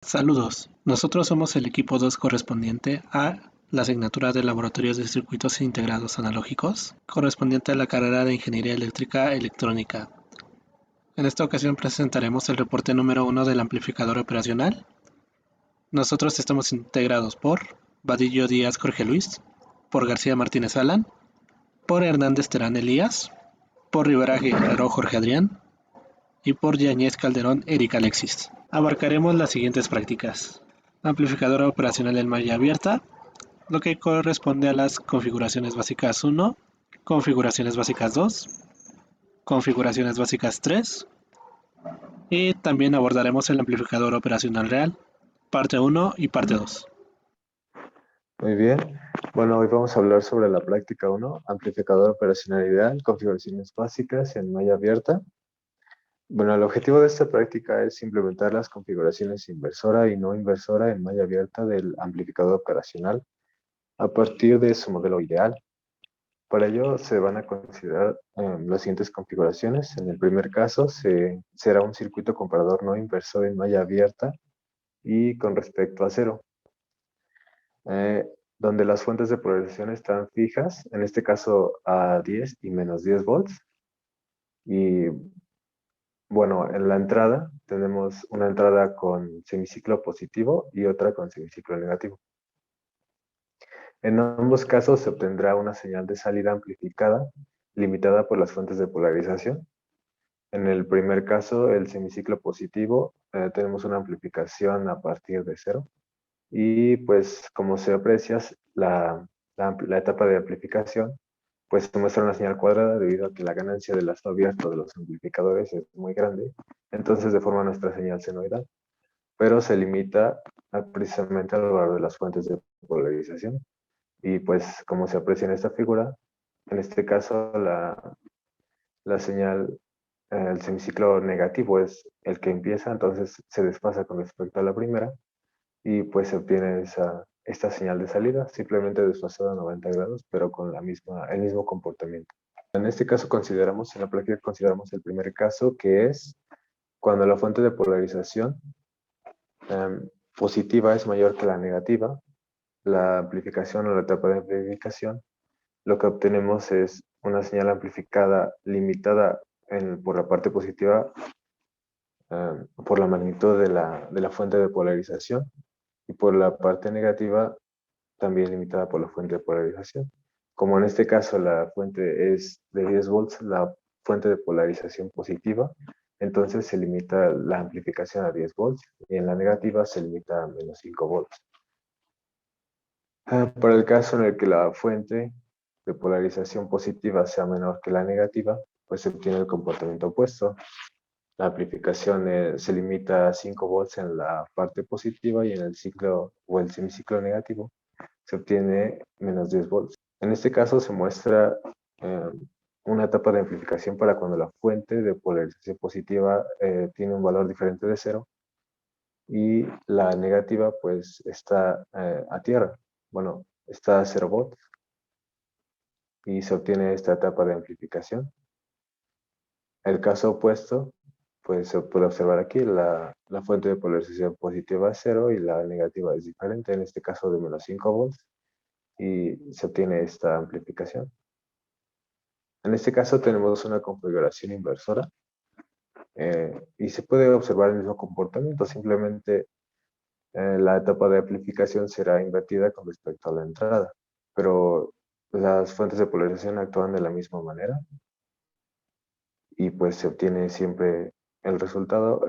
Saludos, nosotros somos el equipo 2 correspondiente a la asignatura de Laboratorios de Circuitos Integrados Analógicos, correspondiente a la carrera de Ingeniería Eléctrica Electrónica. En esta ocasión presentaremos el reporte número 1 del amplificador operacional. Nosotros estamos integrados por Vadillo Díaz Jorge Luis, por García Martínez Alan, por Hernández Terán Elías, por Rivera Guerrero Jorge Adrián y por Yañez Calderón Erika Alexis. Abarcaremos las siguientes prácticas: amplificadora operacional en malla abierta, lo que corresponde a las configuraciones básicas 1, configuraciones básicas 2, configuraciones básicas 3, y también abordaremos el amplificador operacional real, parte 1 y parte 2. Muy bien. Bueno, hoy vamos a hablar sobre la práctica 1, amplificador operacional ideal, configuraciones básicas en malla abierta. Bueno, el objetivo de esta práctica es implementar las configuraciones inversora y no inversora en malla abierta del amplificador operacional a partir de su modelo ideal. Para ello se van a considerar las siguientes configuraciones. En el primer caso será un circuito comparador no inversor en malla abierta y con respecto a cero. Donde las fuentes de polarización están fijas, en este caso a 10 y menos 10 volts. Y bueno, en la entrada tenemos una entrada con semiciclo positivo y otra con semiciclo negativo. En ambos casos se obtendrá una señal de salida amplificada, limitada por las fuentes de polarización. En el primer caso, el semiciclo positivo, tenemos una amplificación a partir de cero. Y pues como se aprecia, la etapa de amplificación, pues se muestra una señal cuadrada debido a que la ganancia del lazo abierto de los amplificadores es muy grande, entonces deforma nuestra señal senoidal, pero se limita precisamente al valor de las fuentes de polarización. Y pues como se aprecia en esta figura, en este caso la señal, el semiciclo negativo es el que empieza, entonces se desfasa con respecto a la primera, y pues se obtiene esta señal de salida, simplemente desfasada a 90 grados, pero con el mismo comportamiento. En este caso en la práctica consideramos el primer caso, que es cuando la fuente de polarización positiva es mayor que la negativa, la amplificación o la etapa de amplificación, lo que obtenemos es una señal amplificada limitada por la parte positiva por la magnitud de la fuente de polarización, y por la parte negativa también limitada por la fuente de polarización. Como en este caso la fuente es de 10 volts, la fuente de polarización positiva, entonces se limita la amplificación a 10 volts, y en la negativa se limita a menos 5 volts. Para el caso en el que la fuente de polarización positiva sea menor que la negativa, pues se obtiene el comportamiento opuesto. La amplificación se limita a 5 volts en la parte positiva, y en el ciclo o el semiciclo negativo se obtiene menos 10 volts. En este caso se muestra una etapa de amplificación para cuando la fuente de polarización positiva tiene un valor diferente de cero, y la negativa pues está a tierra. Bueno, está a 0 volts, y se obtiene esta etapa de amplificación. El caso opuesto, pues se puede observar aquí, la fuente de polarización positiva es 0 y la negativa es diferente, en este caso de menos 5 volts, y se obtiene esta amplificación. En este caso tenemos una configuración inversora, y se puede observar el mismo comportamiento, simplemente la etapa de amplificación será invertida con respecto a la entrada, pero las fuentes de polarización actúan de la misma manera, y pues se obtiene siempre el resultado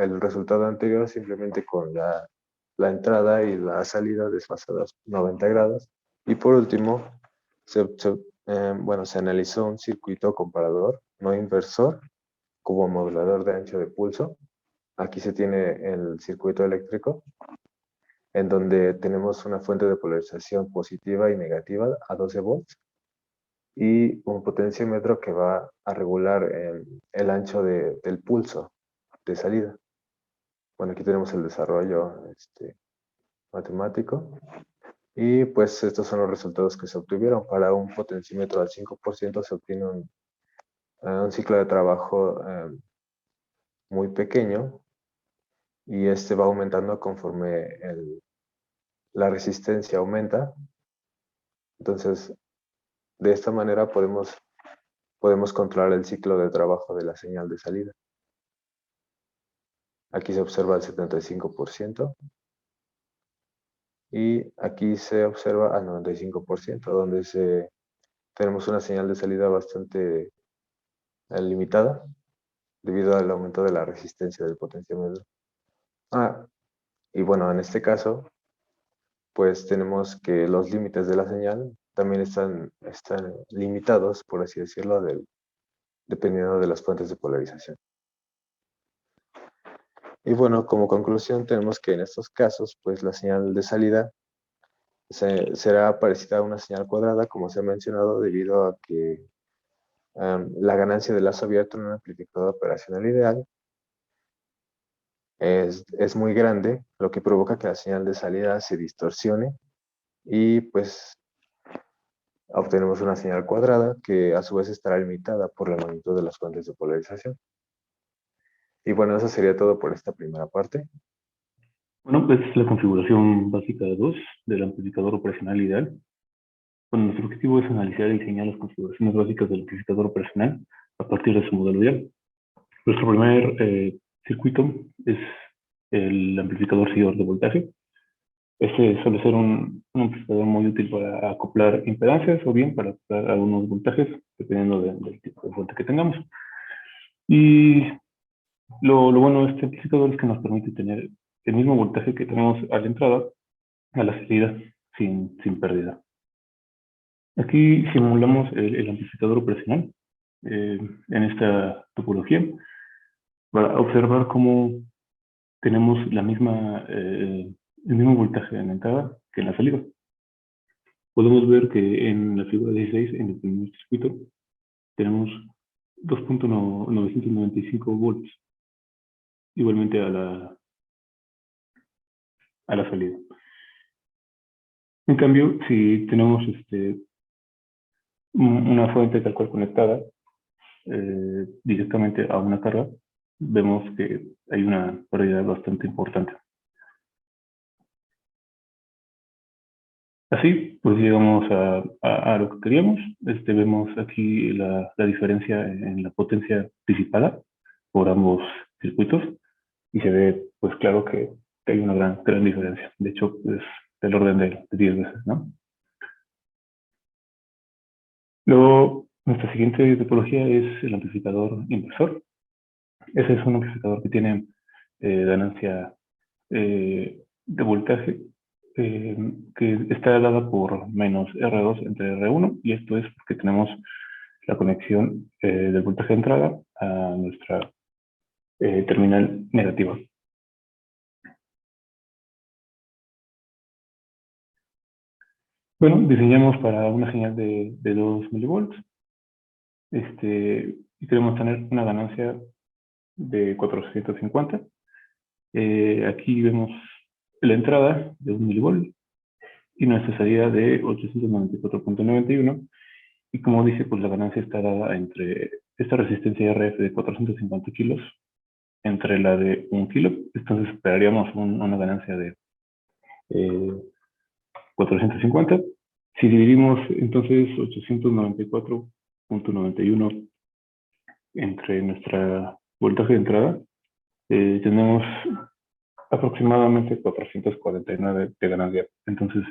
anterior, simplemente con la entrada y la salida desfasadas 90 grados. Y por último, se analizó un circuito comparador no inversor como modulador de ancho de pulso. Aquí se tiene el circuito eléctrico, en donde tenemos una fuente de polarización positiva y negativa a 12 volts, y un potenciómetro que va a regular el ancho del pulso de salida. Bueno, aquí tenemos el desarrollo matemático, y pues estos son los resultados que se obtuvieron. Para un potenciómetro al 5% se obtiene un ciclo de trabajo muy pequeño, y este va aumentando conforme la resistencia aumenta. Entonces, de esta manera podemos controlar el ciclo de trabajo de la señal de salida. Aquí se observa el 75% y aquí se observa al 95%, donde tenemos una señal de salida bastante limitada debido al aumento de la resistencia del potenciómetro. Y bueno, en este caso, pues tenemos que los límites de la señal también están limitados, por así decirlo, dependiendo de las fuentes de polarización. Y bueno, como conclusión tenemos que en estos casos, pues la señal de salida será parecida a una señal cuadrada, como se ha mencionado, debido a que la ganancia de lazo abierto en un amplificador operacional ideal es muy grande, lo que provoca que la señal de salida se distorsione y pues obtenemos una señal cuadrada que a su vez estará limitada por la magnitud de las fuentes de polarización. Y bueno, eso sería todo por esta primera parte. Bueno, pues la configuración básica de 2 del amplificador operacional ideal. Bueno, nuestro objetivo es analizar y diseñar las configuraciones básicas del amplificador operacional a partir de su modelo ideal. Nuestro primer circuito es el amplificador seguidor de voltaje. Este suele ser un amplificador muy útil para acoplar impedancias o bien para acoplar algunos voltajes, dependiendo del tipo de fuente que tengamos. Y lo bueno de este amplificador es que nos permite tener el mismo voltaje que tenemos a la entrada, a la salida, sin pérdida. Aquí simulamos el amplificador operacional en esta topología para observar cómo tenemos el mismo voltaje en la entrada que en la salida. Podemos ver que en la figura 16, en el primer circuito, tenemos 2.995 volts, igualmente a la salida. En cambio, si tenemos una fuente tal cual conectada directamente a una carga, vemos que hay una pérdida bastante importante. Así, pues llegamos a lo que queríamos. Vemos aquí la diferencia en la potencia disipada por ambos circuitos y se ve, pues claro que hay una gran diferencia. De hecho, es del orden de 10 veces, ¿no? Luego, nuestra siguiente topología es el amplificador inversor. Ese es un amplificador que tiene ganancia de voltaje que está dada por menos R2 entre R1, y esto es porque tenemos la conexión del voltaje de entrada a nuestra terminal negativa. Bueno, diseñamos para una señal de 2 milivolts y queremos tener una ganancia de 450. Aquí vemos la entrada de 1 milivolt y nuestra salida de 894.91. Y como dice, pues la ganancia está dada entre esta resistencia RF de 450 kilos entre la de 1 kilo. Entonces esperaríamos una ganancia de 450. Si dividimos entonces 894.91 entre nuestra voltaje de entrada, tenemos aproximadamente 449 de ganancia. Entonces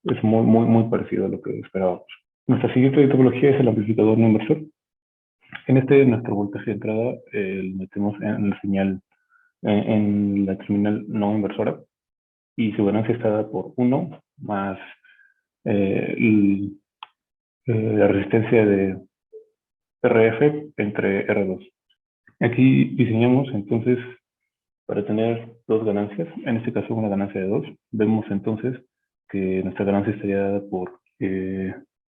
es muy parecido a lo que esperábamos. Nuestra siguiente topología es el amplificador no inversor. En nuestro voltaje de entrada lo metemos en la señal, en la terminal no inversora, y su ganancia está dada por 1 más la resistencia de RF entre R2. Aquí diseñamos entonces para tener dos ganancias, en este caso una ganancia de 2. Vemos entonces que nuestra ganancia estaría dada por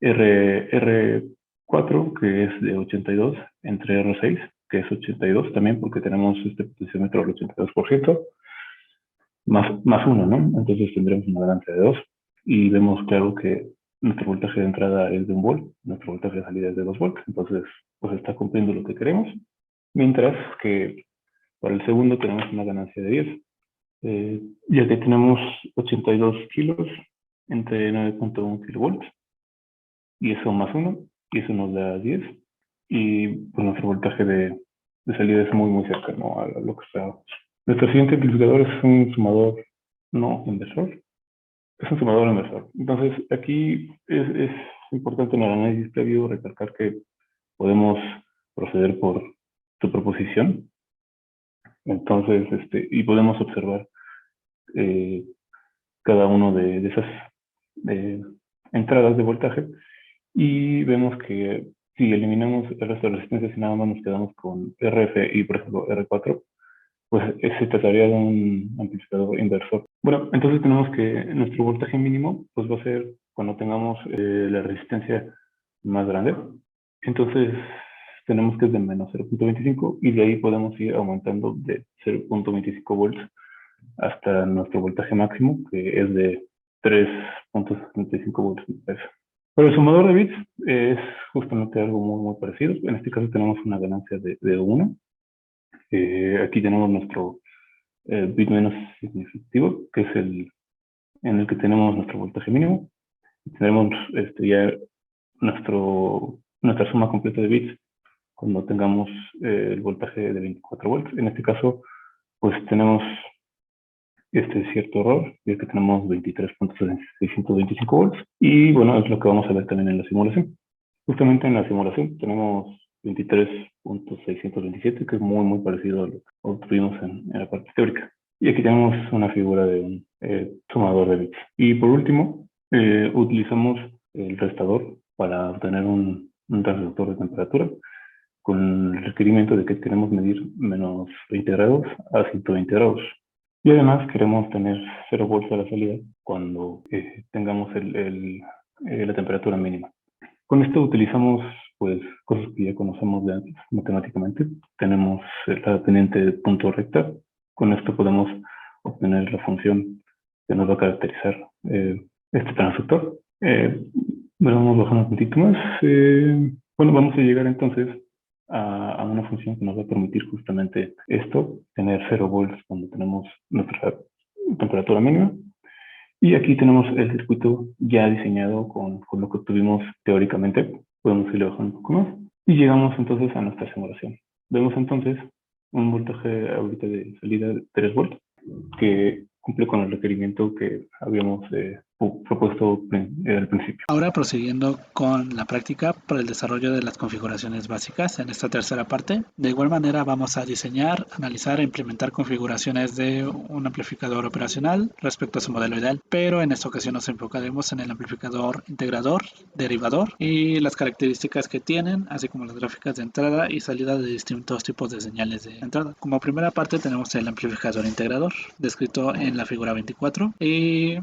R4, que es de 82, entre R6, que es 82 también, porque tenemos este potenciómetro al 82%, más 1, ¿no? Entonces tendremos una ganancia de 2. Y vemos claro que nuestro voltaje de entrada es de 1 volt, nuestro voltaje de salida es de 2 volts, entonces pues está cumpliendo lo que queremos, mientras que Para el segundo tenemos una ganancia de 10, ya que tenemos 82 kilos entre 9.1 kilovolts, y eso más 1, y eso nos da 10, y pues nuestro voltaje de salida es muy cercano a lo que esperábamos. Nuestro siguiente amplificador es un sumador no inversor. Es un sumador inversor. Entonces, aquí es importante en el análisis previo recalcar que podemos proceder por superposición. Entonces, y podemos observar cada uno de esas entradas de voltaje, y vemos que si eliminamos el resto de resistencias y nada más nos quedamos con RF y, por ejemplo, R4, pues se trataría de un amplificador inversor. Bueno, entonces tenemos que nuestro voltaje mínimo pues va a ser cuando tengamos la resistencia más grande. Entonces tenemos que es de menos 0.25, y de ahí podemos ir aumentando de 0.25 volts hasta nuestro voltaje máximo, que es de 3.75 volts. Pero el sumador de bits es justamente algo muy parecido. En este caso tenemos una ganancia de 1. Aquí tenemos nuestro bit menos significativo, que es el en el que tenemos nuestro voltaje mínimo. Tenemos ya nuestra suma completa de bits cuando tengamos el voltaje de 24 volts. En este caso, pues tenemos este cierto error, ya que tenemos 23.625 volts, y bueno, es lo que vamos a ver también en la simulación. Justamente en la simulación tenemos 23.627, que es muy parecido a lo que obtuvimos en la parte teórica. Y aquí tenemos una figura de un sumador de bits. Y por último, utilizamos el restador para obtener un transductor de temperatura, con el requerimiento de que queremos medir menos 20 grados a 120 grados. Y además queremos tener 0 volts a la salida cuando tengamos la temperatura mínima. Con esto utilizamos pues cosas que ya conocemos de antes matemáticamente. Tenemos la pendiente punto recta. Con esto podemos obtener la función que nos va a caracterizar este transductor. Vamos bajando un poquito más. Bueno, vamos a llegar entonces a una función que nos va a permitir justamente esto, tener 0 volts cuando tenemos nuestra temperatura mínima. Y aquí tenemos el circuito ya diseñado con lo que obtuvimos teóricamente. Podemos irle bajando un poco más y llegamos entonces a nuestra simulación. Vemos entonces un voltaje ahorita de salida de 3 volts que cumple con el requerimiento que habíamos propuesto al principio. Ahora prosiguiendo con la práctica para el desarrollo de las configuraciones básicas en esta tercera parte. De igual manera vamos a diseñar, analizar e implementar configuraciones de un amplificador operacional respecto a su modelo ideal, pero en esta ocasión nos enfocaremos en el amplificador integrador, derivador y las características que tienen, así como las gráficas de entrada y salida de distintos tipos de señales de entrada. Como primera parte tenemos el amplificador integrador, descrito en la figura 24, y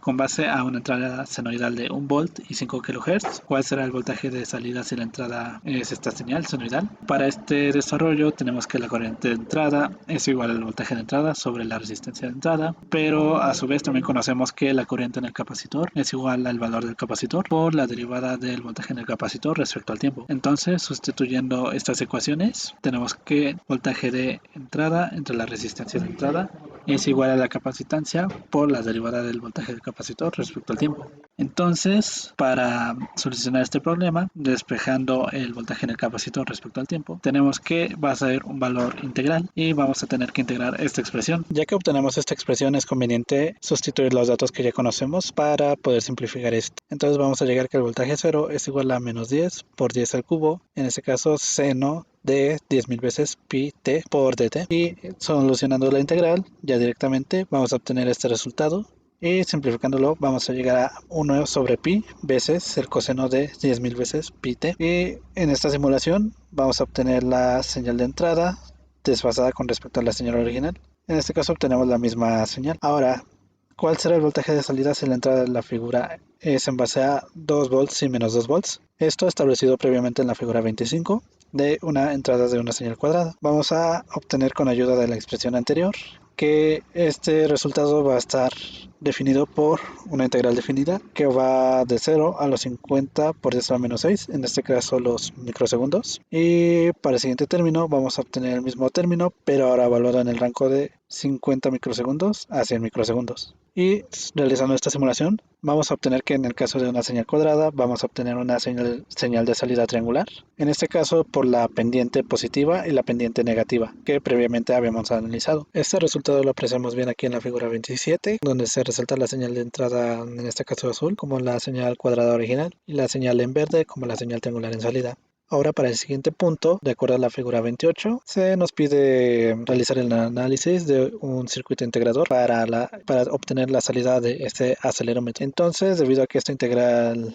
con base a una entrada senoidal de 1 volt y 5 kHz. ¿Cuál será el voltaje de salida si la entrada es esta señal senoidal? Para este desarrollo tenemos que la corriente de entrada es igual al voltaje de entrada sobre la resistencia de entrada, pero a su vez también conocemos que la corriente en el capacitor es igual al valor del capacitor por la derivada del voltaje en el capacitor respecto al tiempo. Entonces, sustituyendo estas ecuaciones, tenemos que voltaje de entrada entre la resistencia de entrada es igual a la capacitancia por la derivada del voltaje del capacitor respecto al tiempo. Entonces, para solucionar este problema, despejando el voltaje en el capacitor respecto al tiempo, tenemos que va a ser un valor integral y vamos a tener que integrar esta expresión. Ya que obtenemos esta expresión, es conveniente sustituir los datos que ya conocemos para poder simplificar esto. Entonces vamos a llegar que el voltaje 0 es igual a menos 10 por 10 al cubo, en este caso seno de 10.000 veces pi t por dt, y solucionando la integral ya directamente vamos a obtener este resultado, y simplificándolo vamos a llegar a 1 sobre pi veces el coseno de 10.000 veces pi t, y en esta simulación vamos a obtener la señal de entrada desfasada con respecto a la señal original. En este caso obtenemos la misma señal. Ahora, ¿cuál será el voltaje de salida si la entrada de la figura es en base a 2 volts y menos 2 volts? Esto establecido previamente en la figura 25 de una entrada de una señal cuadrada. Vamos a obtener con ayuda de la expresión anterior que este resultado va a estar definido por una integral definida que va de 0 a los 50 por 10 a la menos 6, en este caso los microsegundos. Y para el siguiente término vamos a obtener el mismo término, pero ahora evaluado en el rango de 50 microsegundos a 100 microsegundos. Y realizando esta simulación, vamos a obtener que en el caso de una señal cuadrada, vamos a obtener una señal de salida triangular. En este caso, por la pendiente positiva y la pendiente negativa, que previamente habíamos analizado. Este resultado lo apreciamos bien aquí en la figura 27, donde se resalta la señal de entrada, en este caso azul, como la señal cuadrada original, y la señal en verde como la señal triangular en salida. Ahora para el siguiente punto, de acuerdo a la figura 28, se nos pide realizar el análisis de un circuito integrador para obtener la salida de este acelerómetro. Entonces, debido a que esta integral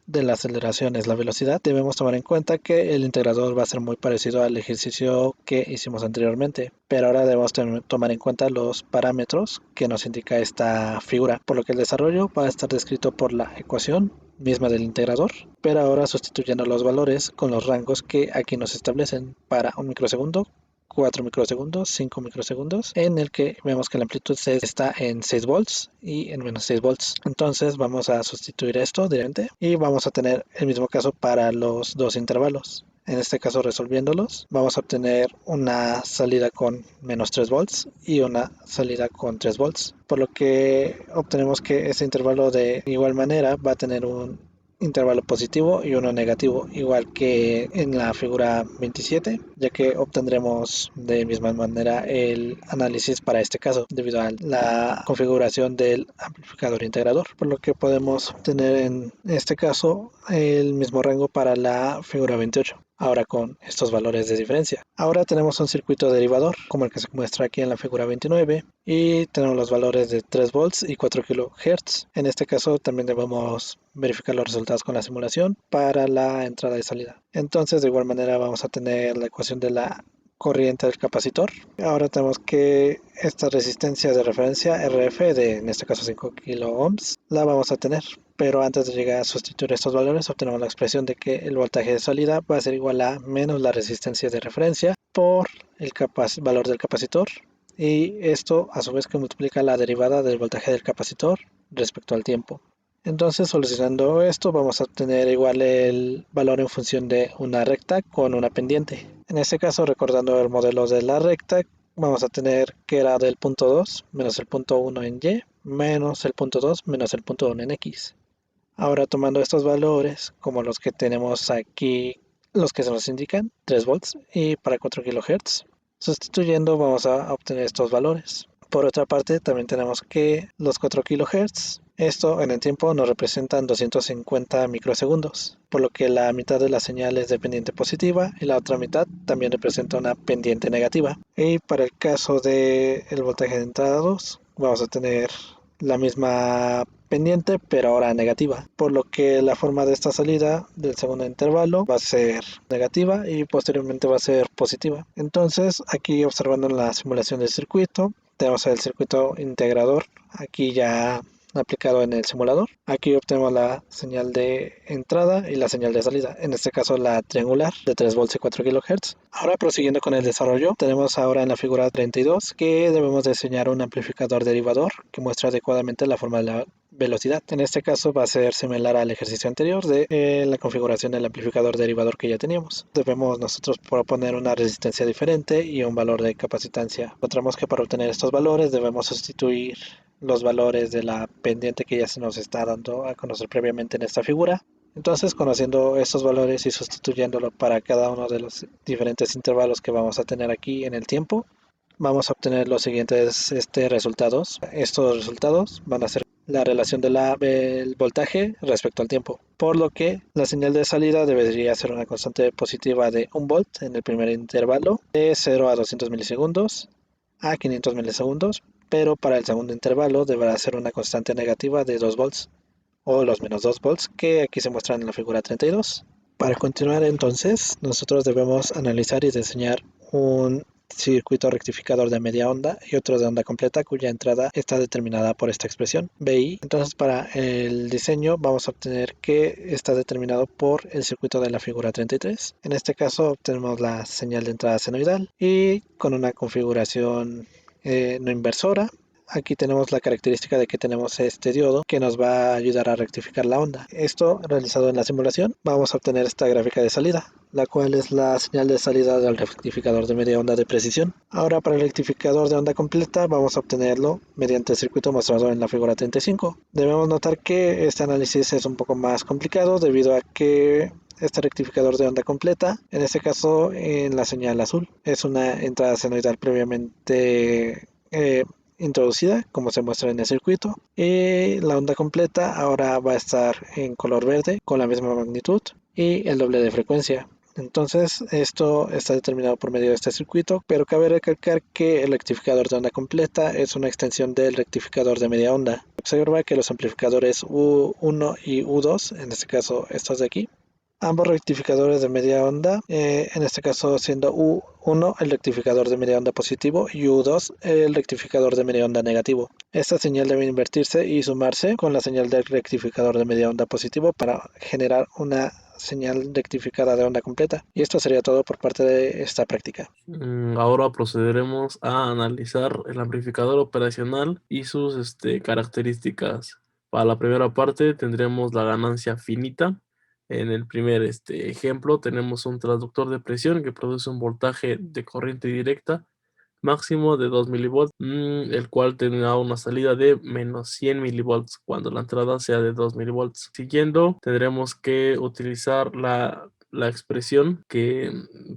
de la aceleración es la velocidad, debemos tomar en cuenta que el integrador va a ser muy parecido al ejercicio que hicimos anteriormente, pero ahora debemos tomar en cuenta los parámetros que nos indica esta figura, por lo que el desarrollo va a estar descrito por la ecuación misma del integrador, pero ahora sustituyendo los valores con los rangos que aquí nos establecen para un microsegundo, 4 microsegundos, 5 microsegundos, en el que vemos que la amplitud está en 6 volts y en menos 6 volts. Entonces vamos a sustituir esto directamente y vamos a tener el mismo caso para los dos intervalos. En este caso, resolviéndolos, vamos a obtener una salida con menos 3 volts y una salida con 3 volts, por lo que obtenemos que este intervalo de igual manera va a tener un intervalo positivo y uno negativo, igual que en la figura 27, ya que obtendremos de misma manera el análisis para este caso debido a la configuración del amplificador integrador, por lo que podemos tener en este caso el mismo rango para la figura 28. Ahora con estos valores de diferencia. Ahora tenemos un circuito derivador, como el que se muestra aquí en la figura 29, y tenemos los valores de 3 volts y 4 kHz. En este caso también debemos verificar los resultados con la simulación para la entrada y salida. Entonces, de igual manera vamos a tener la ecuación de la corriente del capacitor. Ahora tenemos que esta resistencia de referencia RF de, en este caso, 5 kilo ohms, la vamos a tener. Pero antes de llegar a sustituir estos valores, obtenemos la expresión de que el voltaje de salida va a ser igual a menos la resistencia de referencia por el valor del capacitor. Y esto a su vez que multiplica la derivada del voltaje del capacitor respecto al tiempo. Entonces, solucionando esto, vamos a obtener igual el valor en función de una recta con una pendiente. En este caso, recordando el modelo de la recta, vamos a tener que era del punto 2 menos el punto 1 en Y menos el punto 2 menos el punto 1 en X. Ahora tomando estos valores, como los que tenemos aquí, los que se nos indican, 3 volts y para 4 kHz, sustituyendo vamos a obtener estos valores. Por otra parte, también tenemos que los 4 kHz, esto en el tiempo nos representan 250 microsegundos, por lo que la mitad de la señal es de pendiente positiva y la otra mitad también representa una pendiente negativa. Y para el caso del voltaje de entrada 2, vamos a tener la misma pendiente pero ahora negativa, por lo que la forma de esta salida del segundo intervalo va a ser negativa y posteriormente va a ser positiva. Entonces aquí observando la simulación del circuito, tenemos el circuito integrador aquí ya aplicado en el simulador. Aquí obtenemos la señal de entrada y la señal de salida, en este caso la triangular de 3 volts y 4 kHz. Ahora prosiguiendo con el desarrollo, tenemos ahora en la figura 32 que debemos diseñar un amplificador derivador que muestra adecuadamente la forma de la velocidad. En este caso va a ser similar al ejercicio anterior de la configuración del amplificador derivador que ya teníamos. Debemos nosotros proponer una resistencia diferente y un valor de capacitancia. Encontramos que para obtener estos valores debemos sustituir los valores de la pendiente que ya se nos está dando a conocer previamente en esta figura. Entonces, conociendo estos valores y sustituyéndolo para cada uno de los diferentes intervalos que vamos a tener aquí en el tiempo, vamos a obtener los siguientes resultados. Estos resultados van a ser la relación del voltaje respecto al tiempo, por lo que la señal de salida debería ser una constante positiva de 1 volt en el primer intervalo, de 0 a 200 milisegundos a 500 milisegundos, pero para el segundo intervalo deberá ser una constante negativa de 2 volts o los menos 2 volts que aquí se muestran en la figura 32. Para continuar entonces, nosotros debemos analizar y diseñar un circuito rectificador de media onda y otro de onda completa cuya entrada está determinada por esta expresión BI. Entonces para el diseño vamos a obtener que está determinado por el circuito de la figura 33. En este caso obtenemos la señal de entrada senoidal y con una configuración no inversora. aquí tenemos la característica de que tenemos este diodo que nos va a ayudar a rectificar la onda. Esto realizado en la simulación, vamos a obtener esta gráfica de salida, la cual es la señal de salida del rectificador de media onda de precisión. Ahora para el rectificador de onda completa vamos a obtenerlo mediante el circuito mostrado en la figura 35. Debemos notar que este análisis es un poco más complicado debido a que este rectificador de onda completa, en este caso en la señal azul, es una entrada senoidal previamente introducida, como se muestra en el circuito, y la onda completa ahora va a estar en color verde con la misma magnitud y el doble de frecuencia. Entonces esto está determinado por medio de este circuito, pero cabe recalcar que el rectificador de onda completa es una extensión del rectificador de media onda. Observa que los amplificadores U1 y U2, en este caso estos de aquí, ambos rectificadores de media onda, en este caso siendo U1 el rectificador de media onda positivo y U2 el rectificador de media onda negativo. Esta señal debe invertirse y sumarse con la señal del rectificador de media onda positivo para generar una señal rectificada de onda completa. Y esto sería todo por parte de esta práctica. Ahora procederemos a analizar el amplificador operacional y sus características. Para la primera parte tendremos la ganancia finita. En el primer ejemplo tenemos un transductor de presión que produce un voltaje de corriente directa máximo de 2 milivolts, el cual tendrá una salida de menos 100 milivolts cuando la entrada sea de 2 milivolts. Siguiendo, tendremos que utilizar la expresión que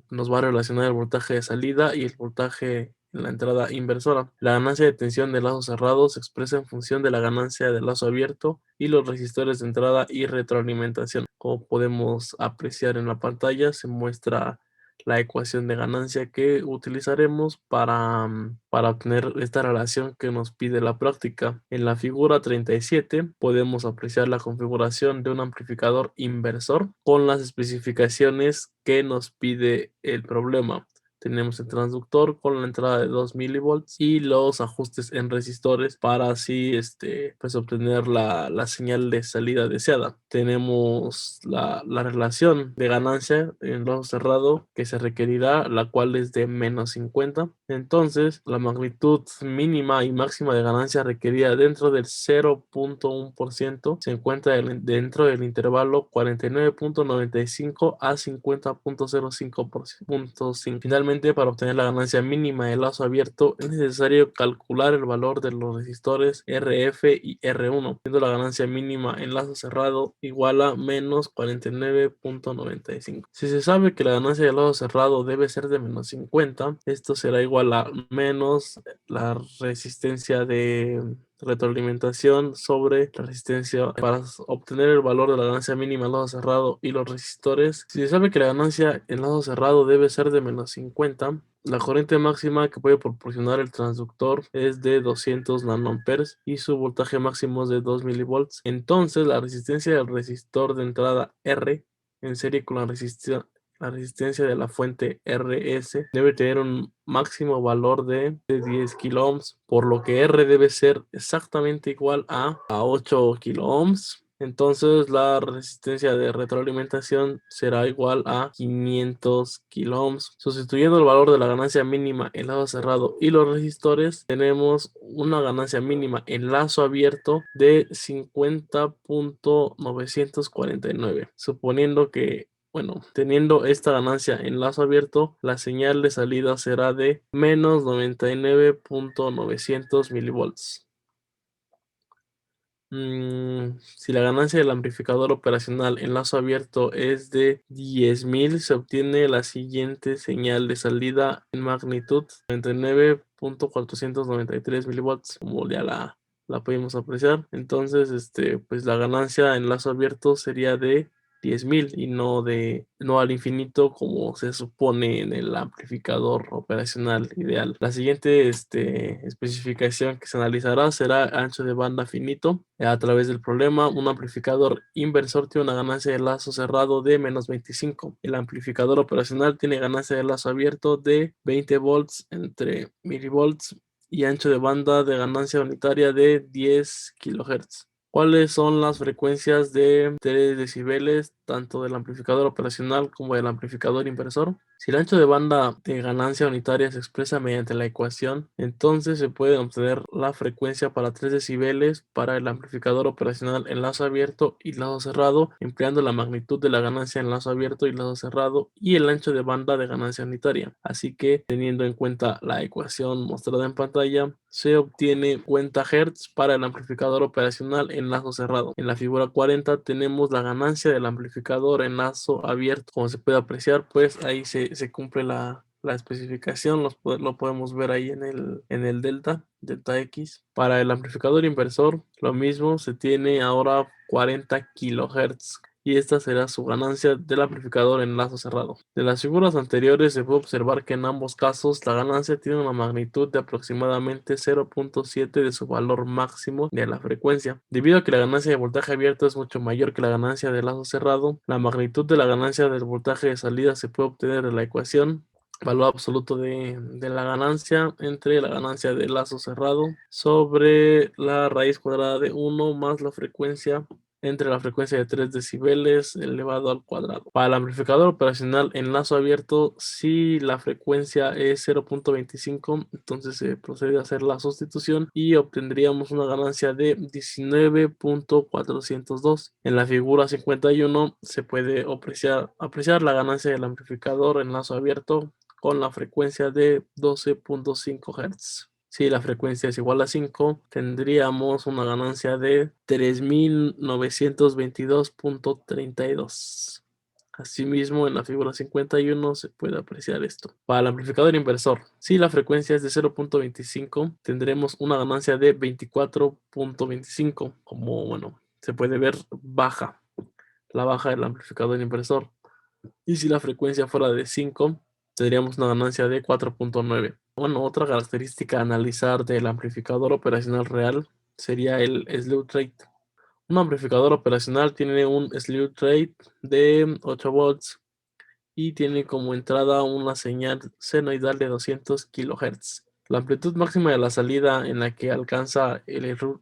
nos va a relacionar el voltaje de salida y el voltaje en la entrada inversora. La ganancia de tensión de lazo cerrado se expresa en función de la ganancia de lazo abierto y los resistores de entrada y retroalimentación. Como podemos apreciar en la pantalla, se muestra la ecuación de ganancia que utilizaremos para obtener esta relación que nos pide la práctica. En la figura 37 podemos apreciar la configuración de un amplificador inversor con las especificaciones que nos pide el problema. Tenemos el transductor con la entrada de 2 milivolts y los ajustes en resistores para así pues obtener la señal de salida deseada. Tenemos la relación de ganancia en lazo cerrado que se requerirá, la cual es de menos 50. Entonces, la magnitud mínima y máxima de ganancia requerida dentro del 0.1% se encuentra dentro del intervalo 49.95 a 50.05%. Finalmente, para obtener la ganancia mínima de lazo abierto es necesario calcular el valor de los resistores RF y R1, siendo la ganancia mínima en lazo cerrado igual a menos 49.95. Si se sabe que la ganancia de lazo cerrado debe ser de menos 50, esto será igual a menos la resistencia de retroalimentación sobre la resistencia. Para obtener el valor de la ganancia mínima en lazo cerrado y los resistores, si se sabe que la ganancia en lazo cerrado debe ser de menos 50, la corriente máxima que puede proporcionar el transductor es de 200 nanoamperes y su voltaje máximo es de 2 milivolts. Entonces la resistencia del resistor de entrada R en serie con la resistencia de la fuente RS debe tener un máximo valor de 10 kilo ohms, por lo que R debe ser exactamente igual a 8 kilo ohms. Entonces la resistencia de retroalimentación será igual a 500 kilo ohms. Sustituyendo el valor de la ganancia mínima en lazo cerrado y los resistores, tenemos una ganancia mínima en lazo abierto de 50.949, suponiendo que teniendo esta ganancia en lazo abierto, la señal de salida será de menos 99.900 milivolts. Si la ganancia del amplificador operacional en lazo abierto es de 10.000, se obtiene la siguiente señal de salida en magnitud 99.493 milivolts, como ya la podemos apreciar. Entonces, pues la ganancia en lazo abierto sería de 10.000 y no al infinito como se supone en el amplificador operacional ideal. La siguiente especificación que se analizará será ancho de banda finito. A través del problema, un amplificador inversor tiene una ganancia de lazo cerrado de menos 25. El amplificador operacional tiene ganancia de lazo abierto de 20 volts entre milivolts y ancho de banda de ganancia unitaria de 10 kHz. ¿Cuáles son las frecuencias de 3 decibeles tanto del amplificador operacional como del amplificador inversor? Si el ancho de banda de ganancia unitaria se expresa mediante la ecuación, entonces se puede obtener la frecuencia para 3 decibeles para el amplificador operacional en lazo abierto y lazo cerrado, empleando la magnitud de la ganancia en lazo abierto y lazo cerrado y el ancho de banda de ganancia unitaria. Así que, teniendo en cuenta la ecuación mostrada en pantalla, se obtiene 50 Hz para el amplificador operacional en lazo cerrado. En la figura 40 tenemos la ganancia del amplificador en lazo abierto. Como se puede apreciar, pues ahí se cumple la especificación, lo podemos ver ahí en el delta X. Para el amplificador inversor, lo mismo, se tiene ahora 40 kHz. Y esta será su ganancia del amplificador en lazo cerrado. De las figuras anteriores se puede observar que en ambos casos la ganancia tiene una magnitud de aproximadamente 0.7 de su valor máximo de la frecuencia. Debido a que la ganancia de voltaje abierto es mucho mayor que la ganancia de lazo cerrado, la magnitud de la ganancia del voltaje de salida se puede obtener de la ecuación valor absoluto de la ganancia entre la ganancia de lazo cerrado sobre la raíz cuadrada de 1 más la frecuencia entre la frecuencia de 3 decibeles elevado al cuadrado. Para el amplificador operacional en lazo abierto, si la frecuencia es 0.25, entonces se procede a hacer la sustitución y obtendríamos una ganancia de 19.402. En la figura 51 se puede apreciar la ganancia del amplificador en lazo abierto con la frecuencia de 12.5 Hz. Si la frecuencia es igual a 5, tendríamos una ganancia de 3922.32. Asimismo, en la figura 51 se puede apreciar esto. Para el amplificador inversor, si la frecuencia es de 0.25, tendremos una ganancia de 24.25. Como, se puede ver, baja del amplificador inversor. Y si la frecuencia fuera de 5, tendríamos una ganancia de 4.9. Otra característica a analizar del amplificador operacional real sería el slew rate. Un amplificador operacional tiene un slew rate de 8 volts y tiene como entrada una señal senoidal de 200 kHz. La amplitud máxima de la salida en la que alcanza el slew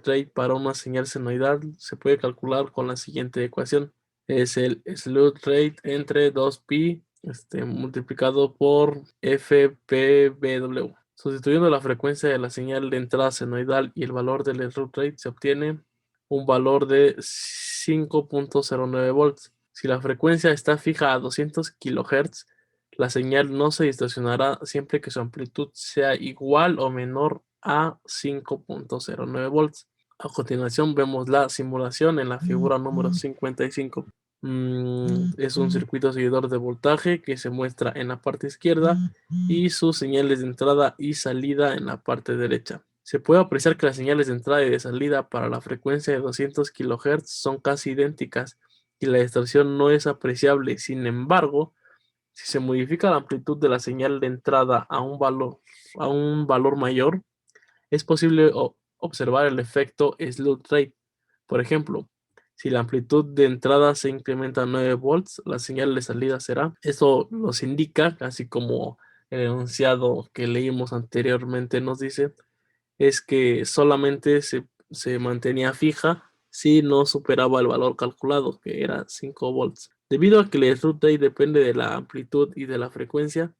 rate para una señal senoidal se puede calcular con la siguiente ecuación. Es el slew rate entre 2pi multiplicado por FPBW. Sustituyendo la frecuencia de la señal de entrada senoidal y el valor del slew rate, se obtiene un valor de 5.09 volts. Si la frecuencia está fija a 200 kHz, la señal no se distorsionará siempre que su amplitud sea igual o menor a 5.09 volts. A continuación vemos la simulación en la figura número 55. Es un circuito seguidor de voltaje que se muestra en la parte izquierda y sus señales de entrada y salida en la parte derecha. Se puede apreciar que las señales de entrada y de salida para la frecuencia de 200 kHz son casi idénticas y la distorsión no es apreciable. Sin embargo, si se modifica la amplitud de la señal de entrada a un valor mayor, es posible observar el efecto slew rate. Por ejemplo, si la amplitud de entrada se incrementa a 9 volts, la señal de salida será. Esto nos indica, así como el enunciado que leímos anteriormente nos dice, es que solamente se mantenía fija si no superaba el valor calculado, que era 5 volts. Debido a que el slew rate depende de la amplitud y de la frecuencia,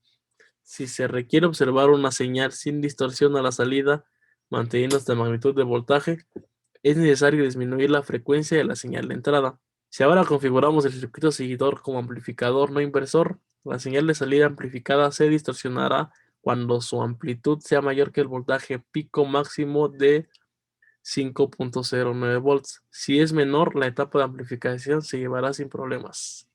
si se requiere observar una señal sin distorsión a la salida, manteniendo esta magnitud de voltaje, es necesario disminuir la frecuencia de la señal de entrada. Si ahora configuramos el circuito seguidor como amplificador no inversor, la señal de salida amplificada se distorsionará cuando su amplitud sea mayor que el voltaje pico máximo de 5.09 volts. Si es menor, la etapa de amplificación se llevará sin problemas.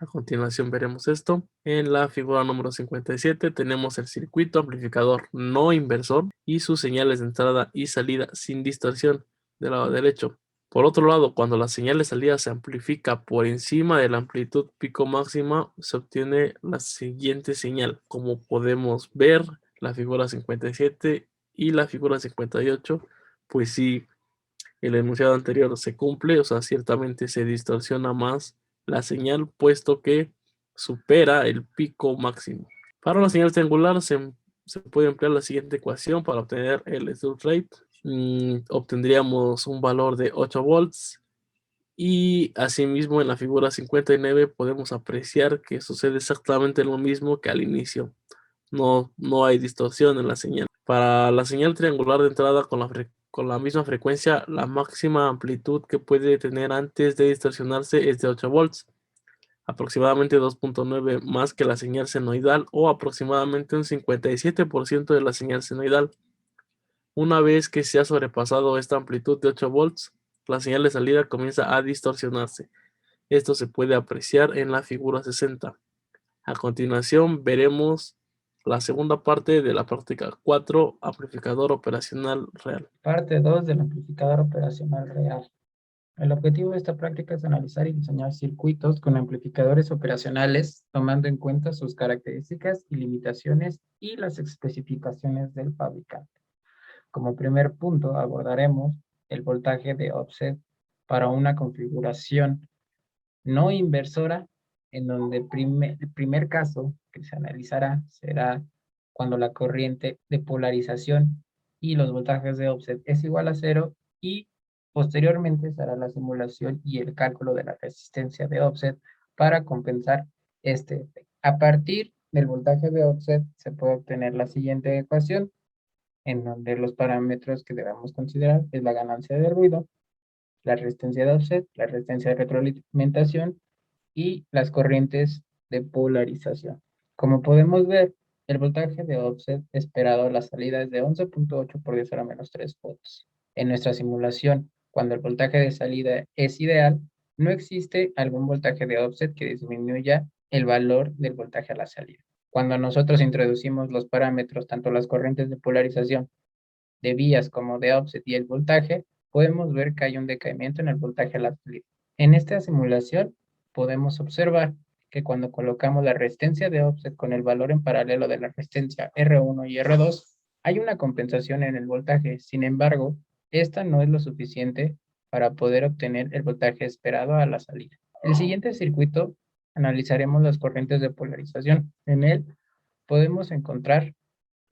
A continuación veremos esto. En la figura número 57 tenemos el circuito amplificador no inversor y sus señales de entrada y salida sin distorsión del lado derecho. Por otro lado, cuando la señal de salida se amplifica por encima de la amplitud pico máxima, se obtiene la siguiente señal. Como podemos ver, la figura 57 y la figura 58, pues sí, el enunciado anterior se cumple, o sea, ciertamente se distorsiona más la señal, puesto que supera el pico máximo. Para la señal triangular se puede emplear la siguiente ecuación para obtener el slew rate. Obtendríamos un valor de 8 volts Y asimismo en la figura 59 podemos apreciar que sucede exactamente lo mismo que al inicio. No hay distorsión en la señal. Para la señal triangular de entrada con la misma frecuencia, la máxima amplitud que puede tener antes de distorsionarse es de 8 volts, aproximadamente 2.9 más que la señal senoidal o aproximadamente un 57% de la señal senoidal. Una vez que se ha sobrepasado esta amplitud de 8 volts, la señal de salida comienza a distorsionarse. Esto se puede apreciar en la figura 60. A continuación veremos la segunda parte de la práctica 4, amplificador operacional real. Parte 2 del amplificador operacional real. El objetivo de esta práctica es analizar y diseñar circuitos con amplificadores operacionales, tomando en cuenta sus características y limitaciones y las especificaciones del fabricante. Como primer punto abordaremos el voltaje de offset para una configuración no inversora, en donde el primer caso que se analizará será cuando la corriente de polarización y los voltajes de offset es igual a 0 y posteriormente se hará la simulación y el cálculo de la resistencia de offset para compensar este efecto. A partir del voltaje de offset se puede obtener la siguiente ecuación, en donde los parámetros que debemos considerar es la ganancia de ruido, la resistencia de offset, la resistencia de retroalimentación y las corrientes de polarización. Como podemos ver, el voltaje de offset esperado a la salida es de 11.8 por 10 a la menos 3 volts. En nuestra simulación, cuando el voltaje de salida es ideal, no existe algún voltaje de offset que disminuya el valor del voltaje a la salida. Cuando nosotros introducimos los parámetros, tanto las corrientes de polarización de vías como de offset y el voltaje, podemos ver que hay un decaimiento en el voltaje a la salida. En esta simulación podemos observar que cuando colocamos la resistencia de offset con el valor en paralelo de la resistencia R1 y R2, hay una compensación en el voltaje. Sin embargo, esta no es lo suficiente para poder obtener el voltaje esperado a la salida. En el siguiente circuito analizaremos las corrientes de polarización. En él podemos encontrar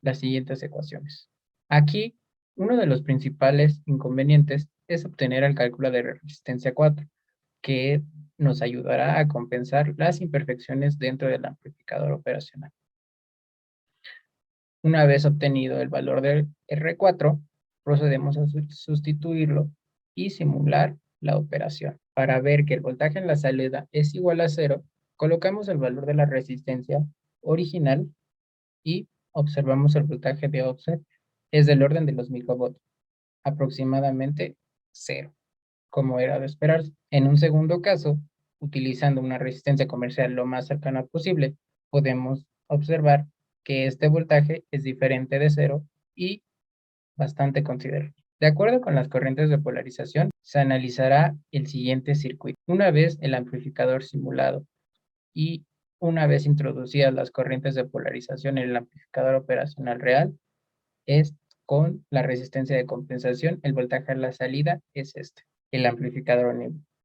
las siguientes ecuaciones. Aquí, uno de los principales inconvenientes es obtener el cálculo de resistencia 4, que nos ayudará a compensar las imperfecciones dentro del amplificador operacional. Una vez obtenido el valor del R4, procedemos a sustituirlo y simular la operación. Para ver que el voltaje en la salida es igual a 0, colocamos el valor de la resistencia original y observamos el voltaje de offset es del orden de los microvolts, aproximadamente 0, como era de esperarse. En un segundo caso, utilizando una resistencia comercial lo más cercana posible, podemos observar que este voltaje es diferente de 0 y bastante considerable. De acuerdo con las corrientes de polarización, se analizará el siguiente circuito. Una vez el amplificador simulado y una vez introducidas las corrientes de polarización en el amplificador operacional real, es con la resistencia de compensación, el voltaje a la salida es este. El amplificador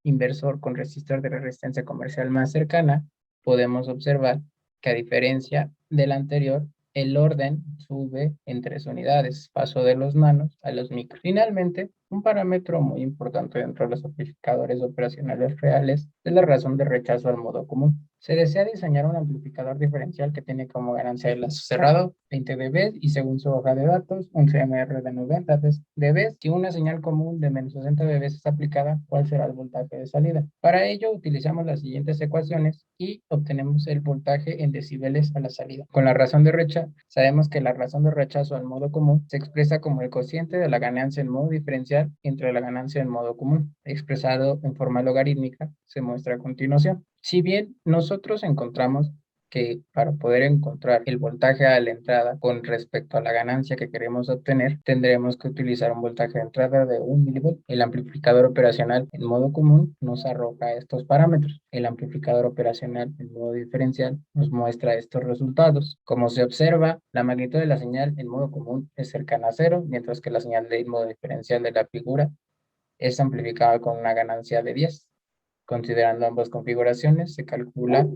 inversor con resistor de resistencia comercial más cercana, podemos observar que a diferencia del anterior, el orden sube en 3 unidades, paso de los nanos a los micros. Finalmente, un parámetro muy importante dentro de los amplificadores operacionales reales es la razón de rechazo al modo común. Se desea diseñar un amplificador diferencial que tiene como ganancia el lazo cerrado 20 dB y según su hoja de datos un CMR de 90 dB. Si una señal común de menos 60 dB es aplicada, ¿cuál será el voltaje de salida? Para ello utilizamos las siguientes ecuaciones y obtenemos el voltaje en decibeles a la salida. Con la razón de rechazo, sabemos que la razón de rechazo al modo común se expresa como el cociente de la ganancia en modo diferencial entre la ganancia en modo común, expresado en forma logarítmica, se muestra a continuación. Si bien nosotros encontramos que para poder encontrar el voltaje a la entrada con respecto a la ganancia que queremos obtener, tendremos que utilizar un voltaje de entrada de 1 milivolt. El amplificador operacional en modo común nos arroja estos parámetros. El amplificador operacional en modo diferencial nos muestra estos resultados. Como se observa, la magnitud de la señal en modo común es cercana a 0, mientras que la señal de modo diferencial de la figura es amplificada con una ganancia de 10. Considerando ambas configuraciones, se calcula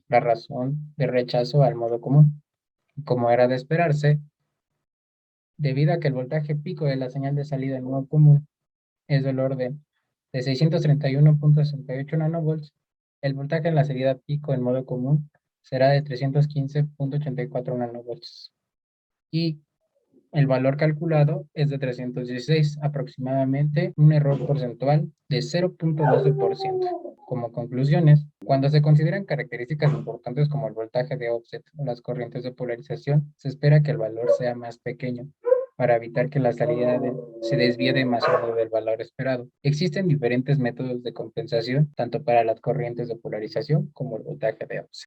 la razón de rechazo al modo común. Como era de esperarse, debido a que el voltaje pico de la señal de salida en modo común es del orden de 631.68 nanovolts, el voltaje en la salida pico en modo común será de 315.84 nanovolts. Y el valor calculado es de 316, aproximadamente un error porcentual de 0.12%. Como conclusiones, cuando se consideran características importantes como el voltaje de offset o las corrientes de polarización, se espera que el valor sea más pequeño para evitar que la salida se desvíe demasiado del valor esperado. Existen diferentes métodos de compensación, tanto para las corrientes de polarización como el voltaje de offset.